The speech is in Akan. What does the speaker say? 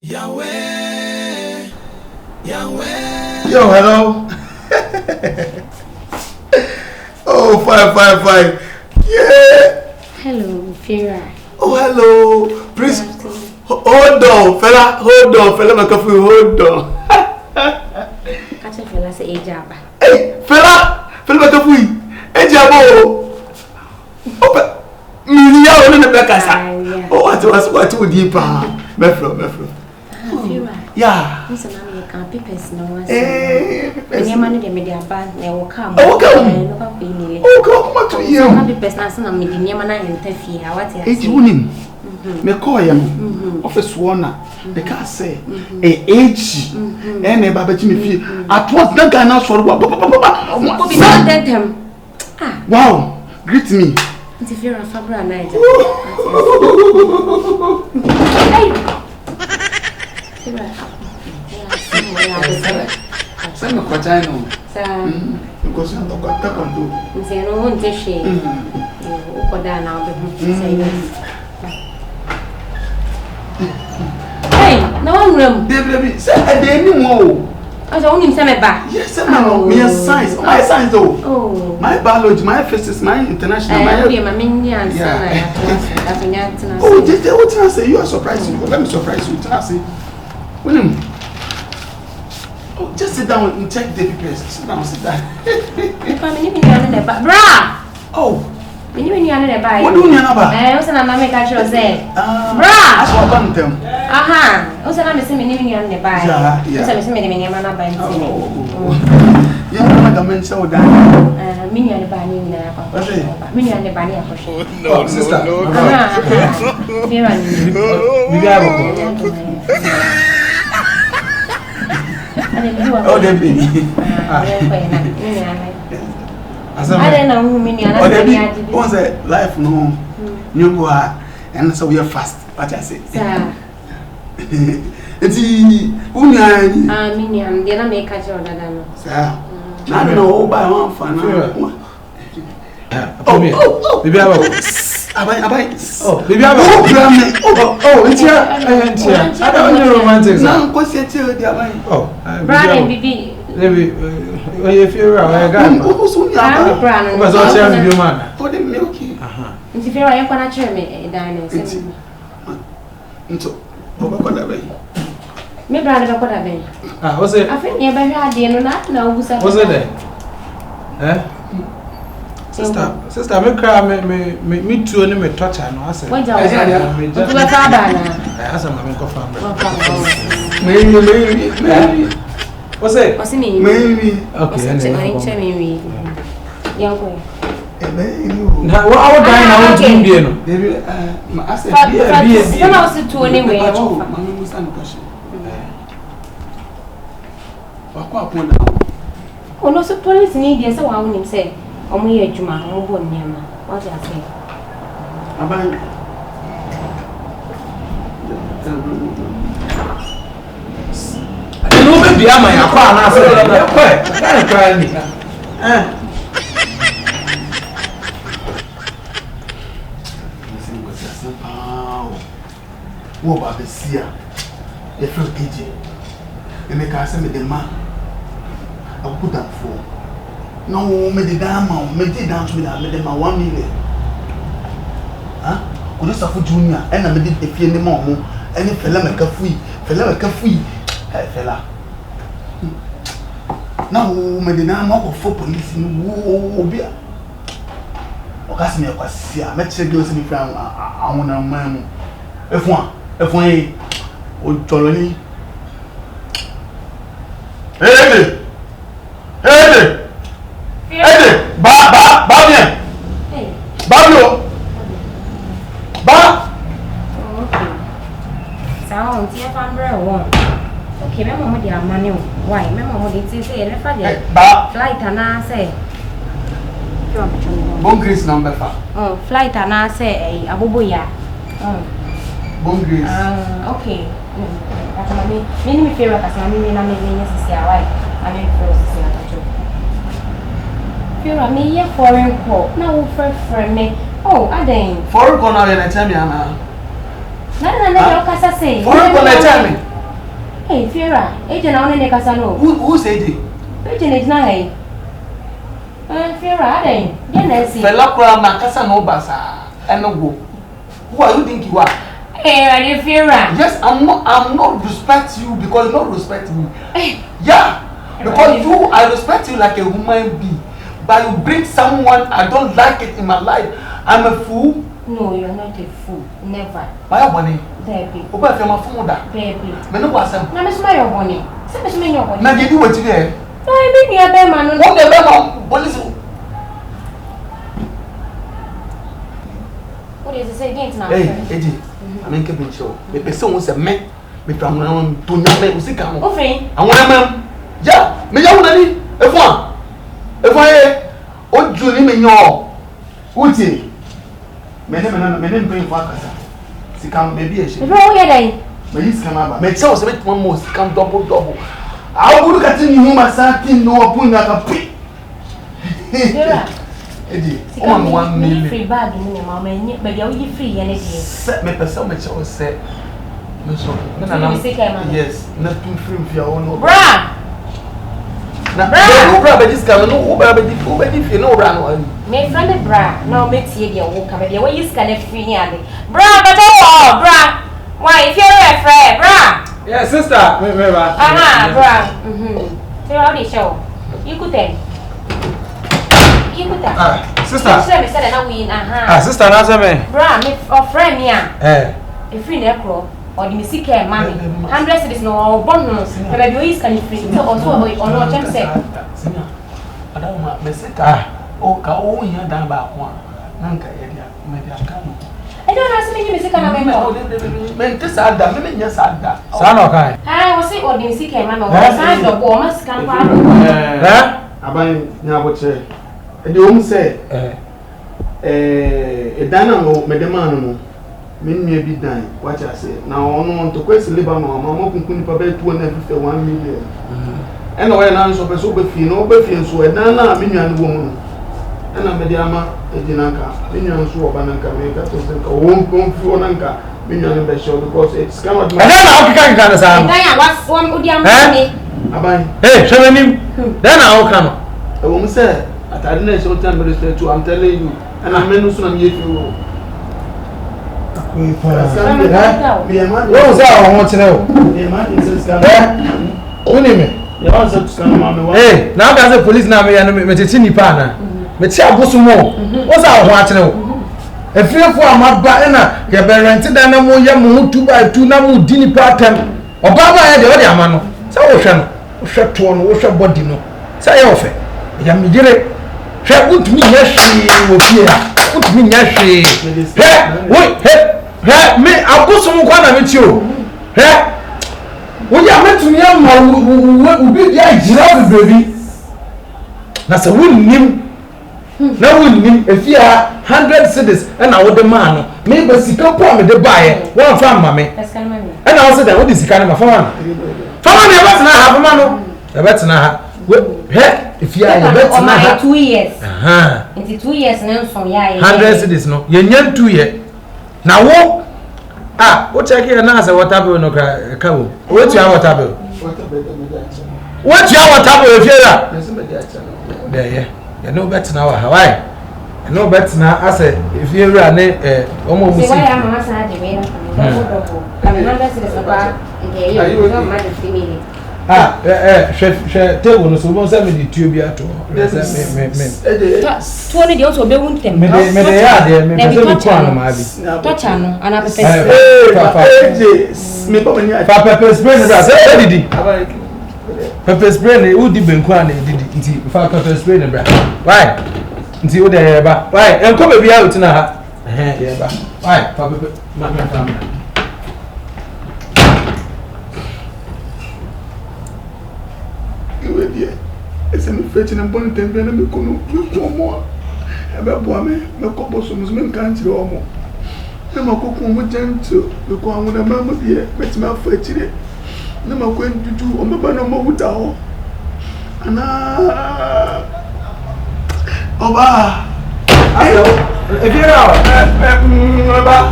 Yahweh, Yahweh. Yo, hello. Oh, fine. Yeah. Hello, Vera. Oh, hello. Please, hold on, fella. McAfee, hold on. Catch a fella say ejaba. Hey, fella McAfee, ejabo. Open. Me, ya, on the back, oh, what would you pa? Mefro. Vera. Yeah. Listen, I'm a papers no. Eh, when your money, the media band, they will come. Oh, come. Look up in the Oh, come on to you. I'm a person, I'm a man, I interfere. What is it? Me call him. Office one. They can't say. Age. And a baby me feel. At once, that guy now for what? Wow. Greet me. It's a Vera Fabra night. Send me Quatino. Because I'm not going to do. Say no one to shame. You go down now. Hey, no room. Baby, say I didn't know. I was only sent back. Yes, me science. My science though. Oh. My biology, my physics, my international. My minion. Oh, just what I say? You are surprised. Let me surprise you. I say, William. Oh, just sit down and check the papers. Sit down. Bra! Oh. When you are the buy. What do you mean about? I was an American show say. Bra! That's what I'm telling them. Aha! Also, I'm missing me on the buy. Yeah. So, I'm missing me on the buy. Yeah, I'm like a man so down. Mini on the buy. Mini on the buy. No, sister. No. Oh, they be. I don't know who many are. Once a life no you go and so we are fast. What I say. It's minion, the other make a show that I know. Sir, I don't know by one fan. Oh, baby, I oh, baby, I it's here. I don't know romantic. No, what's your chill? Oh, Brian, baby. If you're a guy, who's Brown, was also a man. For the milky. If you're a gonna tell me, Dinah. Me brother, what have been? Was it? I think never had the not know who's a was it there? Eh? Sister, me cry me too and me touch her. No, I said. What's that? Maybe. What's it? What's it mean? Maybe. Okay. Young boy. Now, what I would die now to be. I said, be. I was to anyway. Oh, no, so police need yes, so I wouldn't say. Only a Juma, no one near me. What do I say? No, baby, I'm my car. I can't cry. What about the seer? The first agent. And make us send the man. I put that for. No, me the damn man, me the dance with that, me the man 1 million. Huh? Could you suffer junior? And I made it if you any more. And if fella make a free, hey fella. Now, me the damn man for police in who be. Occasionally, I see. I met you girls in the front. I want to man. If one, oh Jolly. Hey, Babio. Okay. So, see if I'm very warm. Okay, my mom did a manual. Why? My mom did say, flight and I say. Bon Grace number 5. Oh, flight and I say, Abubuya. Bon Grace. Okay. Me feel like I'm going to see why. I mean, feel like me a foreign call. Now, for me. Oh, I didn't. Foreign call now, and I tell me, Anna. No, say. Foreign call, I tell me. Hey, Fiera, agent on the Casano. Who said it? Agent is not a. Fiera, then see. Felakra Macasano Basa and no go. Who are you think you are? Hey, Fiera. Yes, I'm not respect you because you don't respect me. Yeah. Because you, I respect you like a human being. But you bring someone I don't like it in my life. I'm a fool. No, you're not a fool. Never. My money. Baby. Oba fi ma fun da. Baby. Me no wasam. Na me smile your money. Say me smile your money. Na dey do what there. No, I make me a bear man. What the bear man police. What is it say again now? Hey, Eddie. I mean keep it show. Me person won say me from na to nya me usika mo. Ofin. Awon am. Ja, me ya wona ni. Efo oju ni me nyo. Uti. Me ne pay for akasa. Sikam baby e she. Bro, where dey? Me use camera. Me tell say me mo sikam double. I go look at you human something no open na ka pi. Eddie, on 1 million. Free bag ni ma me baby o yi free ye ne dey. Set me person me tell say me so. Me na yes, na too free if you no. Bra. Na bra be this camera no bra be di no bra no. Me friend bra, no me tie dey wo ka be we use ka na free ni ade. Bra, but oh, bra. Why if you're a friend, bra? Yeah, sister. Bra. Bra. So how dey show? You could tell. Sister. Me say na win Sister na say me. Bra, me friend me e free na ekro. Or the music care mommy. 100 cities no bonus. The baby is can free. So also on what I'm saying. Adama mesika. O ka o yin dan ba ko na nka ye dia me dia ka no. I don't ask me music na me. Me nte sa da me nya sa da. Sa no kai. Ha, we say or the music care mommy. O sa do bo mas kan pa. Aban nya bo che. E de o mu se dan na no me de man no. Many be dying, what I say. Now, on to question Lebanon, Mamma Kunkuni Pabet 1 million. And I answer so befi, no befi, so a nana, minion woman. And I'm Mediama, a dinanka, minion so bananka, make us think a won't come through Nanka, minion be show because it's come out. And then I can't understand. I was one with your money. Hey, show him. Then I'll come. A woman said, I didn't show time, but I'm telling you, and I'm meant to yet you. What was that? I want to know. Hey, now there's a police now. Me and me tell you, partner. Me tell you, boss more. What's that? I want to know. If you for my partner, you be rented and I'm more young. 2 by 2 now. We didn't part time. Obama had the other man. So we shall turn. We shall body no. Say off. Ya me dire. Shall put me yes. Will be here. Put me yes. Hey, wait. Hey, me, I'll go some one with you. Hey, when you are meant to me, will be the baby. That's a wooden name. Now, wooden name if you are 100 cities and I would demand. Maybe she can put me the buyer. One from mommy. And I said, what is the kind of a phone? Phone, you better not have a man. You better not have. Hey, if you are better not have 2 years. Into 2 years now from 100 cities, no. You're 2 years. Now what check here now? Say water bill no cow. What you have water bill? What you have water bill if you're there? Yeah, you know better now. Hawaii, you know better now. I say if you're running, almost. See why I'm not saying the way. I'm not saying it's about. Okay, you don't mind the female. Table no so won say me the tube ya to. Me 20 dey also be won tem. Me dey ya dey me say me kwa no ma bi. Touch ano ana pepper me ba mani fa pepper spray no say didi. Pepper spray ne udi benku ana didi nti fa pepper spray ne bra. Why? Nti wo dey ba. Why? Enko be bia utina ha. Dey ba. Why? Fa pepper ma fa. Esse me fetch na bon tempo na me kono mo e be bo me ko bo so me kan tire o mo na makoko mo janto me ko anwo na mama bie betima afa tire na makko ntutu o me ba na mo huta ho ana oba ayo e bi ra ba